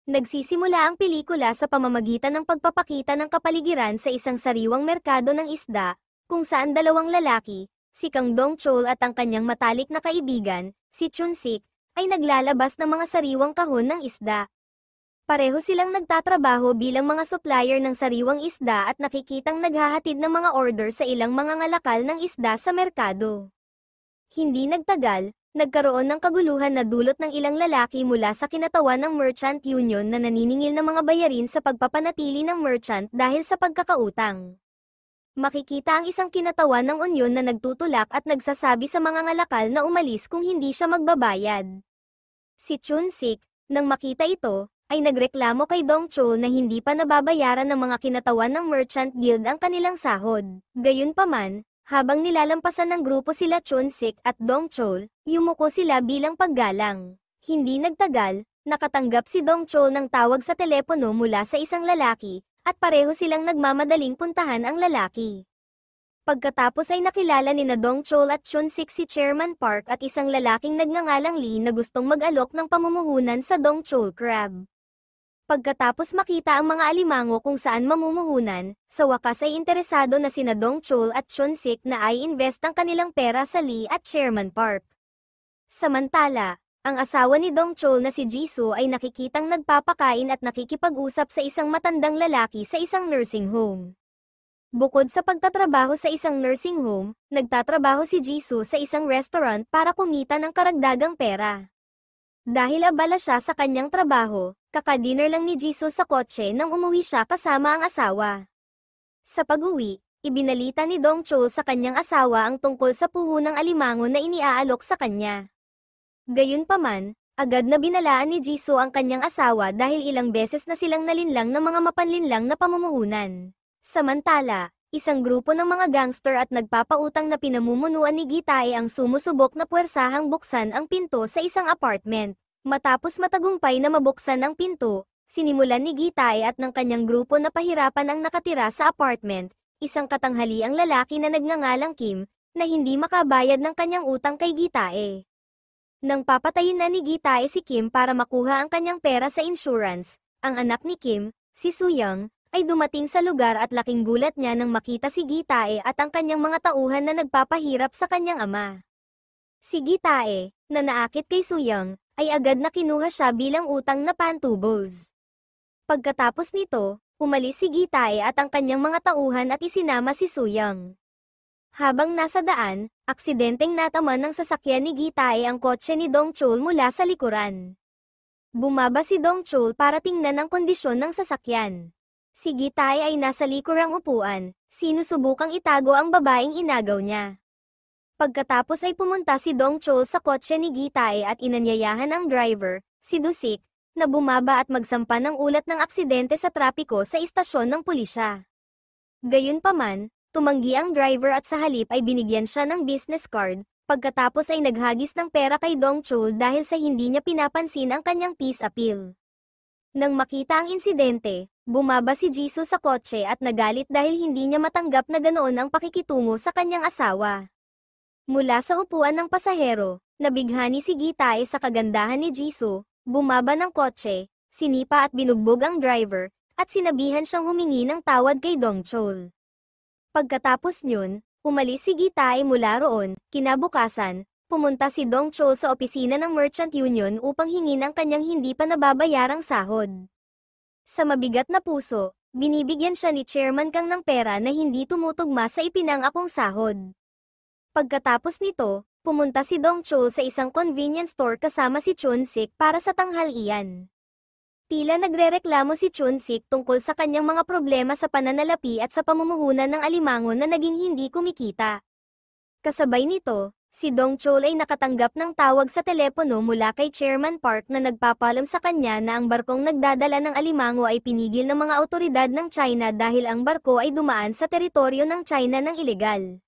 Nagsisimula ang pelikula sa pamamagitan ng pagpapakita ng kapaligiran sa isang sariwang merkado ng isda, kung saan dalawang lalaki, si Kang Dong-chol at ang kanyang matalik na kaibigan, si Chun-sik, ay naglalabas ng mga sariwang kahon ng isda. Pareho silang nagtatrabaho bilang mga supplier ng sariwang isda at nakikitang naghahatid ng mga order sa ilang mga ngalakal ng isda sa merkado. Hindi nagtagal, nagkaroon ng kaguluhan na dulot ng ilang lalaki mula sa kinatawan ng Merchant Union na naniningil ng mga bayarin sa pagpapanatili ng merchant dahil sa pagkakautang. Makikita ang isang kinatawan ng unyon na nagtutulak at nagsasabi sa mga ngalakal na umalis kung hindi siya magbabayad. Si Chun-sik, nang makita ito, ay nagreklamo kay Dong-chol na hindi pa nababayaran ng mga kinatawan ng Merchant Guild ang kanilang sahod. Gayunpaman, habang nilalampasan ng grupo sila Chun-sik at Dong-chol, yumuko sila bilang paggalang. Hindi nagtagal, nakatanggap si Dong-chol ng tawag sa telepono mula sa isang lalaki, at pareho silang nagmamadaling puntahan ang lalaki. Pagkatapos ay nakilala ni na Dong-chol at Chun-sik si Chairman Park at isang lalaking nagngangalang Lee na gustong mag-alok ng pamumuhunan sa Dong-chol Crab. Pagkatapos makita ang mga alimango kung saan mamumuhunan, sa wakas ay interesado na sina Dong-chol at Chun-sik na ay invest ang kanilang pera sa Lee at Chairman Park. Samantala, ang asawa ni Dong-chol na si Jisoo ay nakikitang nagpapakain at nakikipag-usap sa isang matandang lalaki sa isang nursing home. Bukod sa pagtatrabaho sa isang nursing home, nagtatrabaho si Jisoo sa isang restaurant para kumita ng karagdagang pera. Dahil abala siya sa kanyang trabaho, kaka-dinner lang ni Jisoo sa kotse nang umuwi siya kasama ang asawa. Sa pag-uwi, ibinalita ni Dong-chol sa kanyang asawa ang tungkol sa puhunang alimango na iniaalok sa kanya. Gayunpaman, agad na binalaan ni Jisoo ang kanyang asawa dahil ilang beses na silang nalinlang ng mga mapanlinlang na pamumuhunan. Samantala, isang grupo ng mga gangster at nagpapautang na pinamumunuan ni Gi-tae ang sumusubok na puwersahang buksan ang pinto sa isang apartment. Matapos matagumpay na mabuksan ang pinto, sinimulan ni Gi-tae at ng kanyang grupo na pahirapan ang nakatira sa apartment, isang katanghali ang lalaki na nagngangalang Kim, na hindi makabayad ng kanyang utang kay Gi-tae. Nang papatayin na ni Gi-tae si Kim para makuha ang kanyang pera sa insurance, ang anak ni Kim, si Soo-young, ay dumating sa lugar at laking gulat niya nang makita si Gi-tae at ang kanyang mga tauhan na nagpapahirap sa kanyang ama. Si Gi-tae, na naakit kay Soo-young, ay agad na kinuha siya bilang utang na pantubos. Pagkatapos nito, umalis si Gi-tae at ang kanyang mga tauhan at isinama si Soo-young. Habang nasa daan, aksidenteng nataman ng sasakyan ni Gi-tae ang kotse ni Dong-chol mula sa likuran. Bumaba si Dong-chol para tingnan ang kondisyon ng sasakyan. Si Gi-tae ay nasa likurang upuan, sinusubukang itago ang babaeng inagaw niya. Pagkatapos ay pumunta si Dong-chol sa kotse ni Gi-tae at inanyayahan ang driver, si Do-sik, na bumaba at magsampa ng ulat ng aksidente sa trapiko sa istasyon ng pulisya. Gayunpaman, tumanggi ang driver at sa halip ay binigyan siya ng business card, pagkatapos ay naghagis ng pera kay Dong-chol dahil sa hindi niya pinapansin ang kanyang peace appeal. Nang makita ang insidente, bumaba si Jisoo sa kotse at nagalit dahil hindi niya matanggap na ganoon ang pakikitungo sa kanyang asawa. Mula sa upuan ng pasahero, nabighani si Gi-tae sa kagandahan ni Jisoo, bumaba ng kotse, sinipa at binugbog ang driver, at sinabihan siyang humingi ng tawad kay Dong-chol. Pagkatapos nyun, umalis si Gi-tae mula roon. Kinabukasan, pumunta si Dong-chol sa opisina ng Merchant Union upang hingin ang kanyang hindi pa nababayarang sahod. Sa mabigat na puso, binibigyan siya ni Chairman Kang ng pera na hindi tumutugma sa ipinangakong sahod. Pagkatapos nito, pumunta si Dong-chol sa isang convenience store kasama si Chun-sik para sa tanghalian. Tila nagrereklamo si Chun-sik tungkol sa kanyang mga problema sa pananalapi at sa pamumuhunan ng alimango na naging hindi kumikita. Kasabay nito, si Dong-chol ay nakatanggap ng tawag sa telepono mula kay Chairman Park na nagpapalam sa kanya na ang barkong nagdadala ng alimango ay pinigil ng mga awtoridad ng China dahil ang barko ay dumaan sa teritoryo ng China ng ilegal.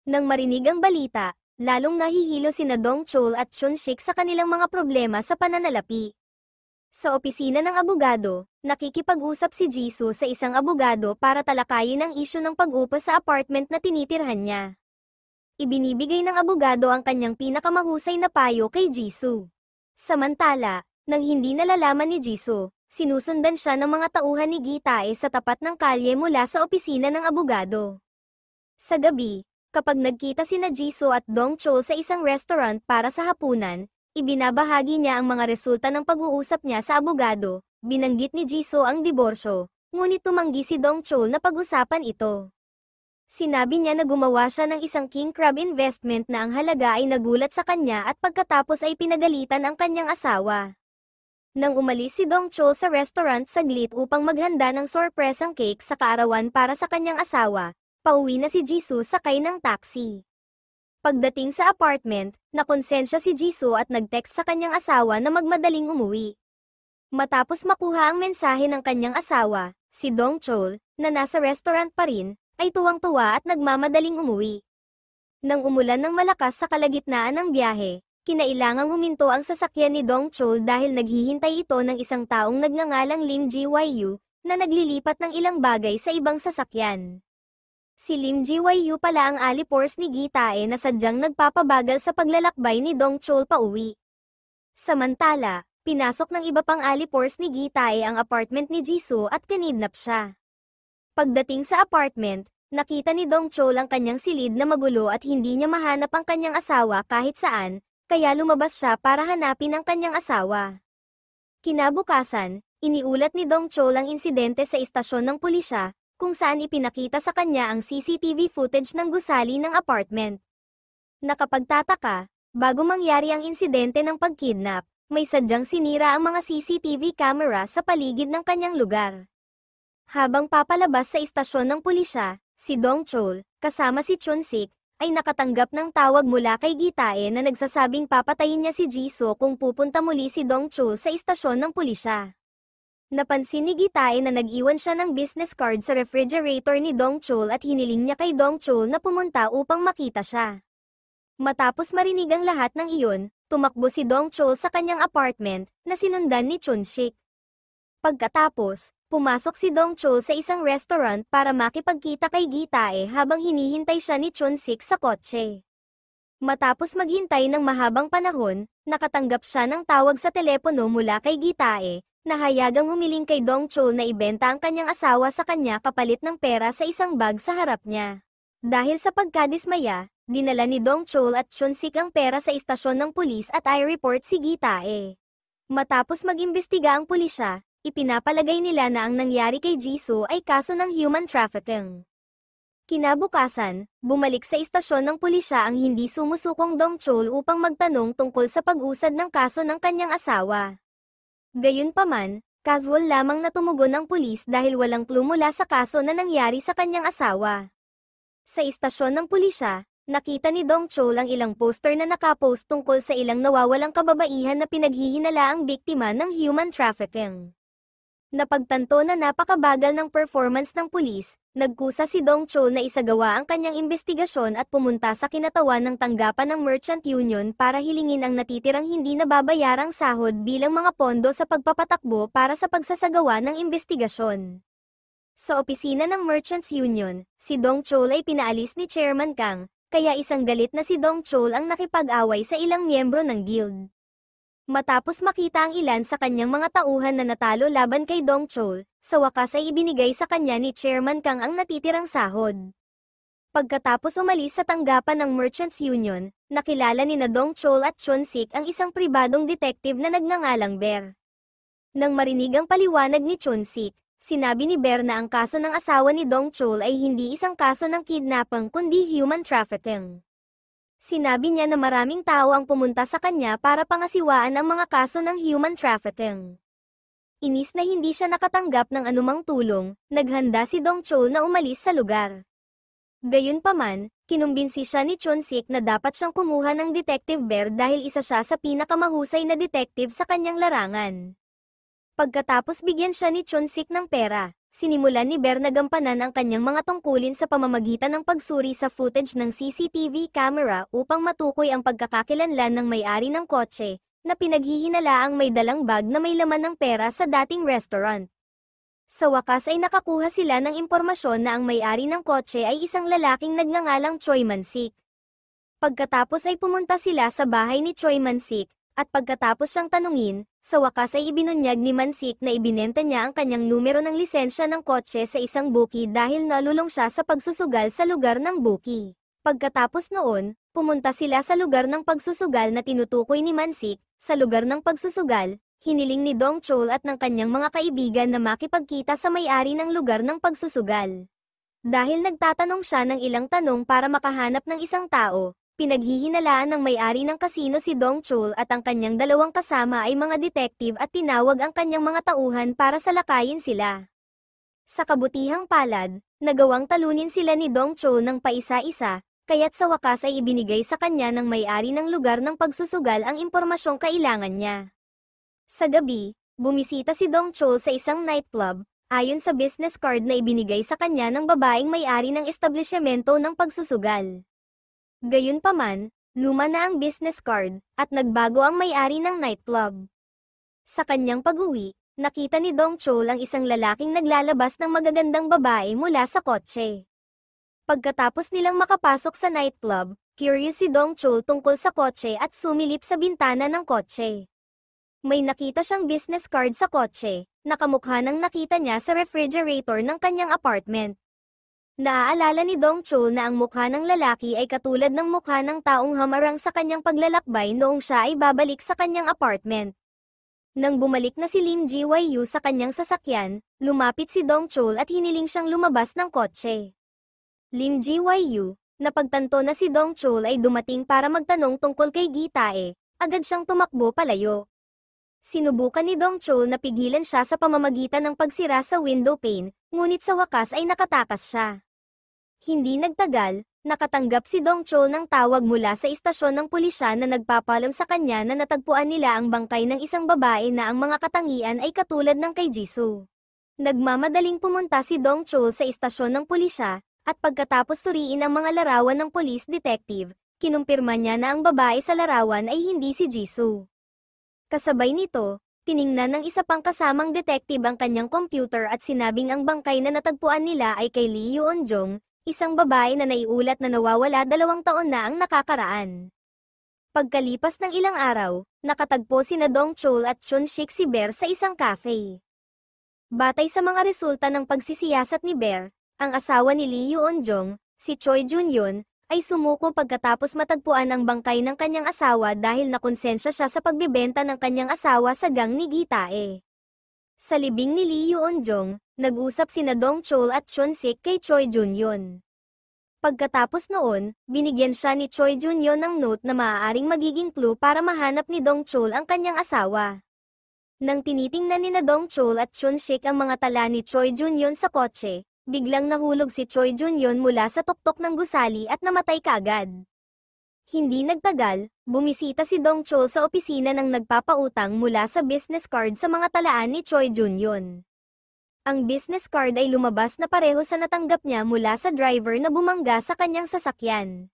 Nang marinig ang balita, lalong nahihilo sina Dong-chol at Chun-sik sa kanilang mga problema sa pananalapi. Sa opisina ng abogado, nakikipag-usap si Jisoo sa isang abogado para talakayin ang isyu ng pag-upa sa apartment na tinitirhan niya. Ibinibigay ng abogado ang kanyang pinakamahusay na payo kay Jisoo. Samantala, nang hindi nalalaman ni Jisoo, Sinusundan siya ng mga tauhan ni Gitae sa tapat ng kalye mula sa opisina ng abogado. Sa gabi, kapag nagkita sina Jisoo at Dongchul sa isang restaurant para sa hapunan, ibinabahagi niya ang mga resulta ng pag-uusap niya sa abogado. Binanggit ni Jisoo ang diborsyo, ngunit tumanggi si Dongchul na pag-usapan ito. Sinabi niya na gumawa siya ng isang king crab investment na ang halaga ay nagulat sa kanya at pagkatapos ay pinagalitan ang kanyang asawa. Nang umalis si Dongchul sa restaurant saglit upang maghanda ng sorpresang cake sa kaarawan para sa kanyang asawa, pauwi na si Jisoo sakay ng taxi. Pagdating sa apartment, nakonsensya si Jisoo at nag-text sa kanyang asawa na magmadaling umuwi. Matapos makuha ang mensahe ng kanyang asawa, si Dongchul, na nasa restaurant pa rin, ay tuwang-tuwa at nagmamadaling umuwi. Nang umulan ng malakas sa kalagitnaan ng biyahe, kinailangang huminto ang sasakyan ni Dongchul dahil naghihintay ito ng isang taong nagngangalang Lim Ji-wyu, na naglilipat ng ilang bagay sa ibang sasakyan. Si Lim Ji-wyu pala ang alipors ni Gitae na sadyang nagpapabagal sa paglalakbay ni Dongchul pauwi. Samantala, pinasok ng iba pang alipors ni Gitae ang apartment ni Jisoo at kinidnap siya. Pagdating sa apartment, nakita ni Dongchul ang kanyang silid na magulo at hindi niya mahanap ang kanyang asawa kahit saan, kaya lumabas siya para hanapin ang kanyang asawa. Kinabukasan, iniulat ni Dongchul ang insidente sa istasyon ng pulisya, kung saan ipinakita sa kanya ang CCTV footage ng gusali ng apartment. Nakapagtataka, bago mangyari ang insidente ng pagkidnap, may sadyang sinira ang mga CCTV camera sa paligid ng kanyang lugar. Habang papalabas sa istasyon ng pulisya, si Dongchul, kasama si Chun-sik, ay nakatanggap ng tawag mula kay Gitae na nagsasabing papatayin niya si Jisoo kung pupunta muli si Dongchul sa istasyon ng pulisya. Napansin ni Gitae na nag-iwan siya ng business card sa refrigerator ni Dongchul at hiniling niya kay Dongchul na pumunta upang makita siya. Matapos marinig ang lahat ng iyon, tumakbo si Dongchul sa kanyang apartment, na sinundan ni Chun-sik. Pagkatapos, pumasok si Dongchul sa isang restaurant para makipagkita kay Gitae habang hinihintay siya ni Chun-sik sa kotse. Matapos maghintay ng mahabang panahon, nakatanggap siya ng tawag sa telepono mula kay Gitae, na hayagang humiling kay Dongchul na ibenta ang kanyang asawa sa kanya kapalit ng pera sa isang bag sa harap niya. Dahil sa pagkadismaya, dinala ni Dongchul at Chun-sik ang pera sa istasyon ng pulis at i-report si Gitae. Matapos mag-imbestiga ang pulisya, ipinapalagay nila na ang nangyari kay Jisoo ay kaso ng human trafficking. Kinabukasan, bumalik sa istasyon ng pulisya ang hindi sumusukong Dongchul upang magtanong tungkol sa pag-usad ng kaso ng kanyang asawa. Gayunpaman, casual lamang na tumugon ang pulis dahil walang clue mula sa kaso na nangyari sa kanyang asawa. Sa istasyon ng pulisya, nakita ni Dongchul ang ilang poster na nakapost tungkol sa ilang nawawalang kababaihan na pinaghihinala ang biktima ng human trafficking. Napagtanto na napakabagal ng performance ng pulis, nagkusa si Dongchul na isagawa ang kanyang imbestigasyon at pumunta sa kinatawan ng tanggapan ng Merchant Union para hilingin ang natitirang hindi nababayarang sahod bilang mga pondo sa pagpapatakbo para sa pagsasagawa ng imbestigasyon. Sa opisina ng Merchants Union, si Dongchul ay pinaalis ni Chairman Kang, kaya isang galit na si Dongchul ang nakipag-away sa ilang miyembro ng guild. Matapos makita ang ilan sa kanyang mga tauhan na natalo laban kay Dongchul, sa wakas ay ibinigay sa kanya ni Chairman Kang ang natitirang sahod. Pagkatapos umalis sa tanggapan ng Merchants Union, nakilala ni na Dongchul at Chun-sik ang isang pribadong detective na nagngangalang Bear. Nang marinig ang paliwanag ni Chun-sik, sinabi ni Bear na ang kaso ng asawa ni Dongchul ay hindi isang kaso ng kidnapping kundi human trafficking. Sinabi niya na maraming tao ang pumunta sa kanya para pangasiwaan ang mga kaso ng human trafficking. Inis na hindi siya nakatanggap ng anumang tulong, naghanda si Dongchul na umalis sa lugar. Gayunpaman, kinumbinsi siya ni Chun-sik na dapat siyang kumuha ng Detective Bear dahil isa siya sa pinakamahusay na detective sa kanyang larangan. Pagkatapos bigyan siya ni Chun-sik ng pera, sinimulan ni Bear na gampanan ang kanyang mga tungkulin sa pamamagitan ng pagsuri sa footage ng CCTV camera upang matukoy ang pagkakakilanlan ng may-ari ng kotse, na pinaghihinalaang may dalang bag na may laman ng pera sa dating restaurant. Sa wakas ay nakakuha sila ng impormasyon na ang may-ari ng kotse ay isang lalaking nagngangalang Choi Man-sik. Pagkatapos ay pumunta sila sa bahay ni Choi Man-sik, at pagkatapos siyang tanungin, Sa wakas ay ibinunyag ni Mansik na ibinenta niya ang kanyang numero ng lisensya ng kotse sa isang bookie dahil nalulong siya sa pagsusugal sa lugar ng bookie. Pagkatapos noon, pumunta sila sa lugar ng pagsusugal na tinutukoy ni Mansik. Sa lugar ng pagsusugal, hiniling ni Dong Chol at ng kanyang mga kaibigan na makipagkita sa may-ari ng lugar ng pagsusugal. Dahil nagtatanong siya ng ilang tanong para makahanap ng isang tao, pinaghihinalaan ng may-ari ng kasino si Dong Chol at ang kanyang dalawang kasama ay mga detective at tinawag ang kanyang mga tauhan para salakayin sila. Sa kabutihang palad, nagawang talunin sila ni Dong Chol ng paisa-isa, kaya't sa wakas ay ibinigay sa kanya ng may-ari ng lugar ng pagsusugal ang impormasyong kailangan niya. Sa gabi, bumisita si Dong Chol sa isang nightclub, ayon sa business card na ibinigay sa kanya ng babaeng may-ari ng establishmento ng pagsusugal. Gayunpaman, luma na ang business card, at nagbago ang may-ari ng nightclub. Sa kanyang pag-uwi, nakita ni Dong Chol ang isang lalaking naglalabas ng magagandang babae mula sa kotse. Pagkatapos nilang makapasok sa nightclub, curious si Dong Chol tungkol sa kotse at sumilip sa bintana ng kotse. May nakita siyang business card sa kotse, nakamukha ng nakita niya sa refrigerator ng kanyang apartment. Naaalala ni Dong Chol na ang mukha ng lalaki ay katulad ng mukha ng taong hamarang sa kanyang paglalakbay noong siya ay babalik sa kanyang apartment. Nang bumalik na si Lim Ji-wyu sa kanyang sasakyan, lumapit si Dong Chol at hiniling siyang lumabas ng kotse. Lim Ji-wyu, napagtanto na si Dong Chol ay dumating para magtanong tungkol kay Gi-tae, agad siyang tumakbo palayo. Sinubukan ni Dong Chol na pigilan siya sa pamamagitan ng pagsira sa window pane, ngunit sa wakas ay nakatakas siya. Hindi nagtagal, nakatanggap si Dong Chol ng tawag mula sa istasyon ng pulisya na nagpapalam sa kanya na natagpuan nila ang bangkay ng isang babae na ang mga katangian ay katulad ng kay Jisoo. Nagmamadaling pumunta si Dong Chol sa istasyon ng pulisya, at pagkatapos suriin ang mga larawan ng police detective, kinumpirma niya na ang babae sa larawan ay hindi si Jisoo. Kasabay nito, tiningnan ng isa pang kasamang detective ang kanyang computer at sinabing ang bangkay na natagpuan nila ay kay Lee Yeon-jong, isang babae na naiulat na nawawala 2 taon na ang nakakaraan. Pagkalipas ng ilang araw, nakatagpo sina Dong Chol at Chun Shik si Bear sa isang cafe. Batay sa mga resulta ng pagsisiyasat ni Bear, ang asawa ni Lee Yeon-jong, si Choi Jun-yeon, ay sumuko pagkatapos matagpuan ang bangkay ng kanyang asawa dahil nakonsensya siya sa pagbebenta ng kanyang asawa sa gang ni Gi-tae. Sa libing ni Lee Yeon-jong, nag-usap sina Dong Chol at Chun Sik kay Choi Jun-yeon. Pagkatapos noon, binigyan siya ni Choi Jun-yeon ng note na maaaring magiging clue para mahanap ni Dong Chol ang kanyang asawa. Nang tinitingnan ni na Dong Chol at Chun Sik ang mga tala ni Choi Jun-yeon sa kotse, biglang nahulog si Choi Jun-yeon mula sa tuktok ng gusali at namatay kaagad. Hindi nagtagal, bumisita si Dong Chol sa opisina ng nagpapautang mula sa business card sa mga talaan ni Choi Jun-yeon. Ang business card ay lumabas na pareho sa natanggap niya mula sa driver na bumangga sa kanyang sasakyan.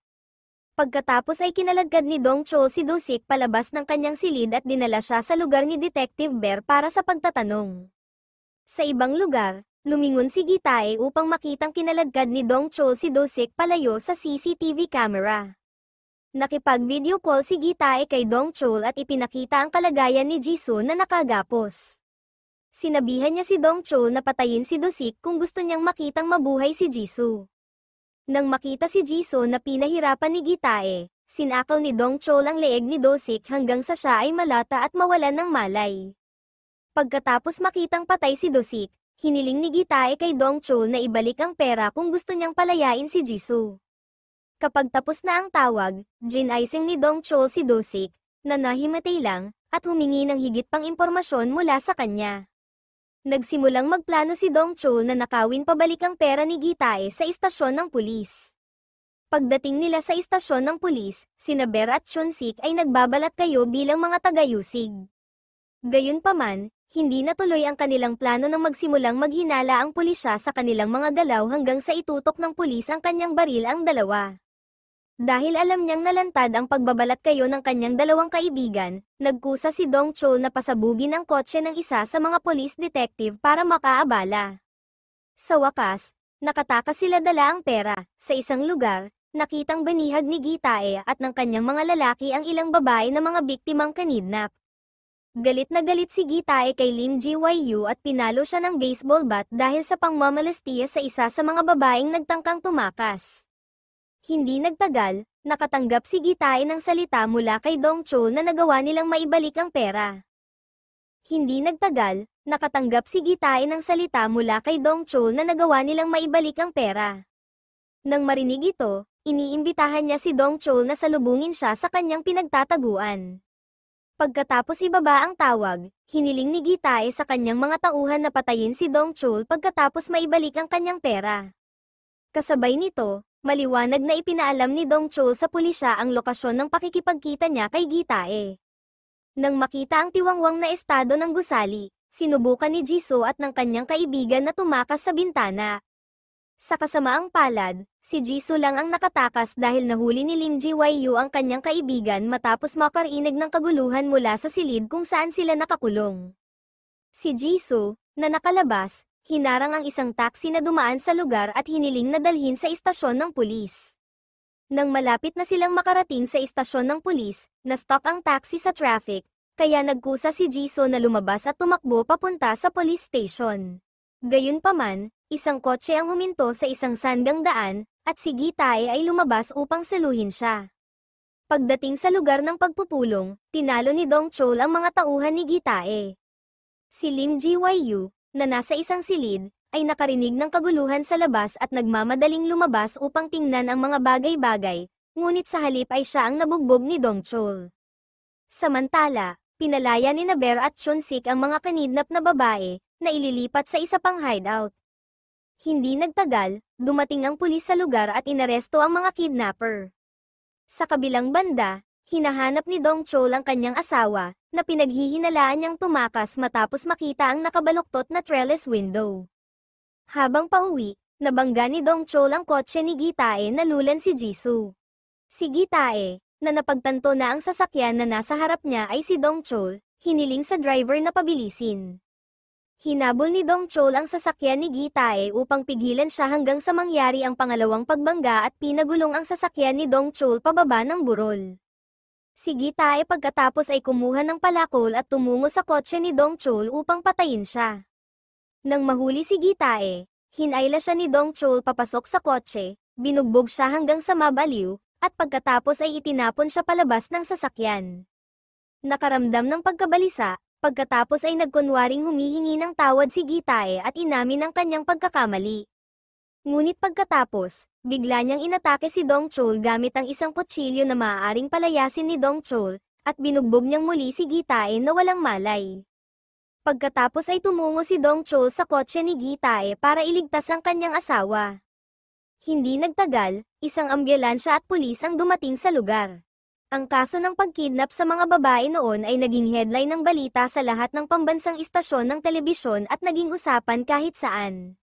Pagkatapos ay kinaladkad ni Dong Chol si Do-sik palabas ng kanyang silid at dinala siya sa lugar ni Detective Bear para sa pagtatanong. Sa ibang lugar, lumingon si Gi-tae upang makitang kinaladkad ni Dong Chol si Do-sik palayo sa CCTV camera. Nakipag-video call si Gi-tae kay Dong Chol at ipinakita ang kalagayan ni Jisoo na nakagapos. Sinabihan niya si Dong Chol na patayin si Do-sik kung gusto niyang makitang mabuhay si Jisoo. Nang makita si Jisoo na pinahirapan ni Gi-tae, sinakal ni Dong Chol ang leeg ni Do-sik hanggang sa siya ay malata at mawalan ng malay. Pagkatapos makitang patay si Do-sik, hiniling ni Gi-tae kay Dong Chol na ibalik ang pera kung gusto niyang palayain si Jisoo. Kapag tapos na ang tawag, ginaising ni Dong Chol si Do-sik, na nahimatay lang, at humingi ng higit pang impormasyon mula sa kanya. Nagsimulang magplano si Dong Chol na nakawin pabalik ang pera ni Gi-tae sa istasyon ng pulis. Pagdating nila sa istasyon ng pulis, sina Bear at Chun Sik ay nagbabalat kayo bilang mga tagayusig. Gayunpaman, hindi natuloy ang kanilang plano nang magsimulang maghinala ang pulisya sa kanilang mga galaw hanggang sa itutok ng pulis ang kanyang baril ang dalawa. Dahil alam niyang nalantad ang pagbabalat kayo ng kanyang dalawang kaibigan, nagkusa si Dong Chol na pasabugin ang kotse ng isa sa mga police detective para makaabala. Sa wakas, nakatakas sila dala ang pera. Sa isang lugar, nakitang banihag ni Gi-tae at ng kanyang mga lalaki ang ilang babae na mga biktimang kanidnap. Galit na galit si Gitae kay Lim Ji-wyu at pinalo siya ng baseball bat dahil sa pangmamalastiya sa isa sa mga babaeng nagtangkang tumakas. Hindi nagtagal, nakatanggap si Gitae ng salita mula kay Dong Chol na nagawa nilang maibalik ang pera. Hindi nagtagal, nakatanggap si Gitae ng salita mula kay Dong Chol na nagawa nilang maibalik ang pera. Nang marinig ito, iniimbitahan niya si Dong Chol na salubungin siya sa kanyang pinagtataguan. Pagkatapos ibaba ang tawag, hiniling ni Gitae sa kanyang mga tauhan na patayin si Dong Chol pagkatapos maibalik ang kanyang pera. Kasabay nito, maliwanag na ipinaalam ni Dong Chol sa pulisya ang lokasyon ng pakikipagkita niya kay Gitae. Nang makita ang tiwangwang na estado ng gusali, sinubukan ni Jisoo at ng kanyang kaibigan na tumakas sa bintana. Sa kasamaang palad, si Jisoo lang ang nakatakas dahil nahuli ni Lim Ji-wyu ang kanyang kaibigan matapos makarinig ng kaguluhan mula sa silid kung saan sila nakakulong. Si Jisoo, na nakalabas, hinarang ang isang taxi na dumaan sa lugar at hiniling na dalhin sa istasyon ng pulis. Nang malapit na silang makarating sa istasyon ng pulis, na-stop ang taxi sa traffic, kaya nagkusa si Jisoo na lumabas at tumakbo papunta sa police station. Gayunpaman, isang kotse ang huminto sa isang sandang daan, at si Gitae ay lumabas upang saluhin siya. Pagdating sa lugar ng pagpupulong, tinalo ni Dong Chol ang mga tauhan ni Gitae. Si Lim Ji-wyu, na nasa isang silid, ay nakarinig ng kaguluhan sa labas at nagmamadaling lumabas upang tingnan ang mga bagay-bagay, ngunit sa halip ay siya ang nabugbog ni Dong Chol. Samantala, pinalaya ni Naber at Chun-sik ang mga kinidnap na babae, na ililipat sa isa pang hideout. Hindi nagtagal, dumating ang pulis sa lugar at inaresto ang mga kidnapper. Sa kabilang banda, hinahanap ni Dong Chol ang kanyang asawa, na pinaghihinalaan niyang tumakas matapos makita ang nakabaluktot na trellis window. Habang pauwi, nabangga ni Dong Chol ang kotse ni Gitae na lulan si Jisoo. Si Gitae, na napagtanto na ang sasakyan na nasa harap niya ay si Dong Chol, hiniling sa driver na pabilisin. Hinabol ni Dong Chol ang sasakyan ni Gitae upang pigilan siya hanggang sa mangyari ang pangalawang pagbangga at pinagulong ang sasakyan ni Dong Chol pababa ng burol. Si Gitae pagkatapos ay kumuha ng palakol at tumungo sa kotse ni Dong Chol upang patayin siya. Nang mahuli si Gitae, hinayla siya ni Dong Chol papasok sa kotse, binugbog siya hanggang sa mabaliw, at pagkatapos ay itinapon siya palabas ng sasakyan. Nakaramdam ng pagkabalisa, pagkatapos ay nagkunwaring humihingi ng tawad si Gitae at inamin ang kanyang pagkakamali. Ngunit pagkatapos, bigla niyang inatake si Dong Chol gamit ang isang kutsilyo na maaaring palayasin ni Dong Chol, at binugbog niyang muli si Gitae na walang malay. Pagkatapos ay tumungo si Dong Chol sa kotse ni Gitae para iligtas ang kanyang asawa. Hindi nagtagal, isang ambulansya at pulis ang dumating sa lugar. Ang kaso ng pagkidnap sa mga babae noon ay naging headline ng balita sa lahat ng pambansang istasyon ng telebisyon at naging usapan kahit saan.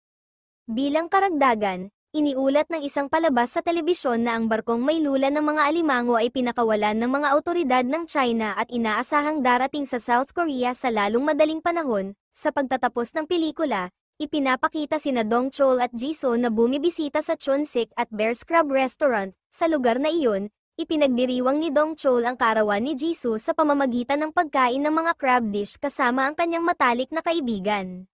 Bilang karagdagan, iniulat ng isang palabas sa telebisyon na ang barkong may lula ng mga alimango ay pinakawalan ng mga awtoridad ng China at inaasahang darating sa South Korea sa lalong madaling panahon. Sa pagtatapos ng pelikula, ipinapakita sina Dong Chol at Jisoo na bumibisita sa Chun-sik at Bear's Crab Restaurant. Sa lugar na iyon, ipinagdiriwang ni Dong Chol ang kaarawan ni Jisoo sa pamamagitan ng pagkain ng mga crab dish kasama ang kanyang matalik na kaibigan.